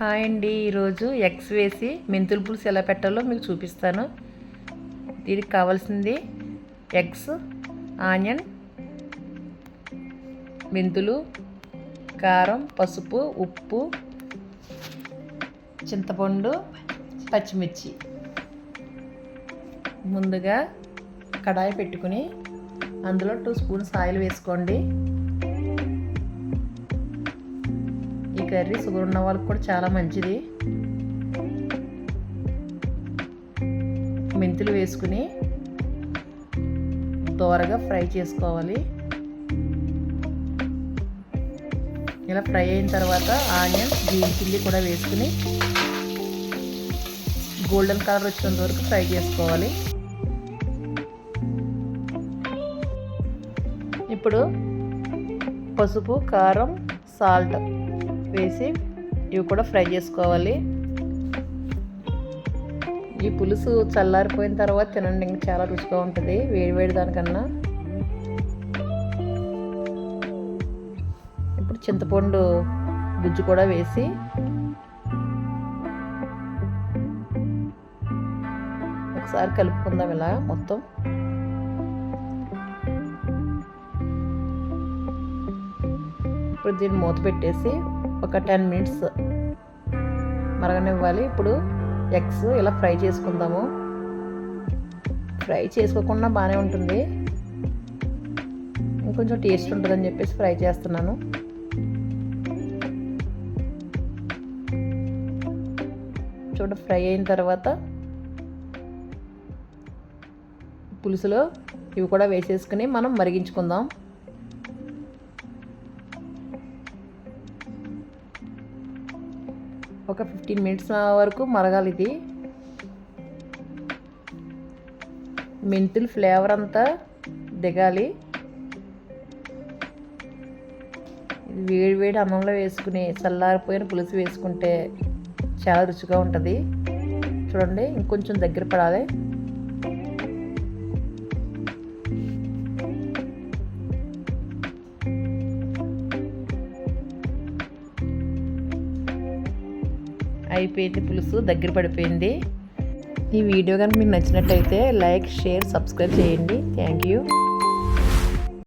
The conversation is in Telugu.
హాయ్ అండి, ఈరోజు ఎగ్స్ వేసి మెంతుల పులుసు ఎలా పెట్టాలో మీకు చూపిస్తాను. దీనికి కావాల్సింది ఎగ్స్, ఆనియన్, మెంతులు, కారం, పసుపు, ఉప్పు, చింతపండు, పచ్చిమిర్చి. ముందుగా కడాయి పెట్టుకుని అందులో 2 స్పూన్స్ ఆయిల్ వేసుకోండి. ఈ కర్రీ షుగర్ ఉన్న వాళ్ళకి కూడా చాలా మంచిది. మెంతులు వేసుకుని దోరగా ఫ్రై చేసుకోవాలి. ఇలా ఫ్రై అయిన తర్వాత ఆనియన్, గ్రీన్ చిల్లీ కూడా వేసుకుని గోల్డెన్ కలర్ వచ్చేంత వరకు ఫ్రై చేసుకోవాలి. ఇప్పుడు పసుపు, కారం, సాల్ట్ వేసి ఇవి కూడా ఫ్రై చేసుకోవాలి. ఈ పులుసు చల్లారిపోయిన తర్వాత తినండి, ఇంకా చాలా రుచిగా ఉంటుంది వేడివేడి దానికన్నా. ఇప్పుడు చింతపండు గుజ్జు కూడా వేసి ఒకసారి కలుపుకుందాం ఇలా మొత్తం. ఇప్పుడు దీన్ని మూత పెట్టేసి ఒక 10 మినిట్స్ మరగనివ్వాలి. ఇప్పుడు ఎగ్స్ ఇలా ఫ్రై చేసుకుందాము. ఫ్రై చేసుకోకుండా బాగానే ఉంటుంది, ఇంకొంచెం టేస్ట్ ఉంటుందని చెప్పేసి ఫ్రై చేస్తున్నాను. చూడ ఫ్రై అయిన తర్వాత పులుసులో ఇవి కూడా వేసేసుకుని మనం మరిగించుకుందాం. ఒక 15 మినిట్స్ వరకు మరగాలి. ఇది మెంతులు ఫ్లేవర్ అంతా దిగాలి. వేడి వేడి అన్నంలో వేసుకుని చల్లారిపోయిన పులుసు వేసుకుంటే చాలా రుచిగా ఉంటుంది. చూడండి, ఇంకొంచెం దగ్గర పడాలి. అయిపోయింది, పులుసు దగ్గర పడిపోయింది. ఈ వీడియో కనుక మీకు నచ్చినట్టయితే లైక్, షేర్, సబ్స్క్రైబ్ చేయండి. Thank you.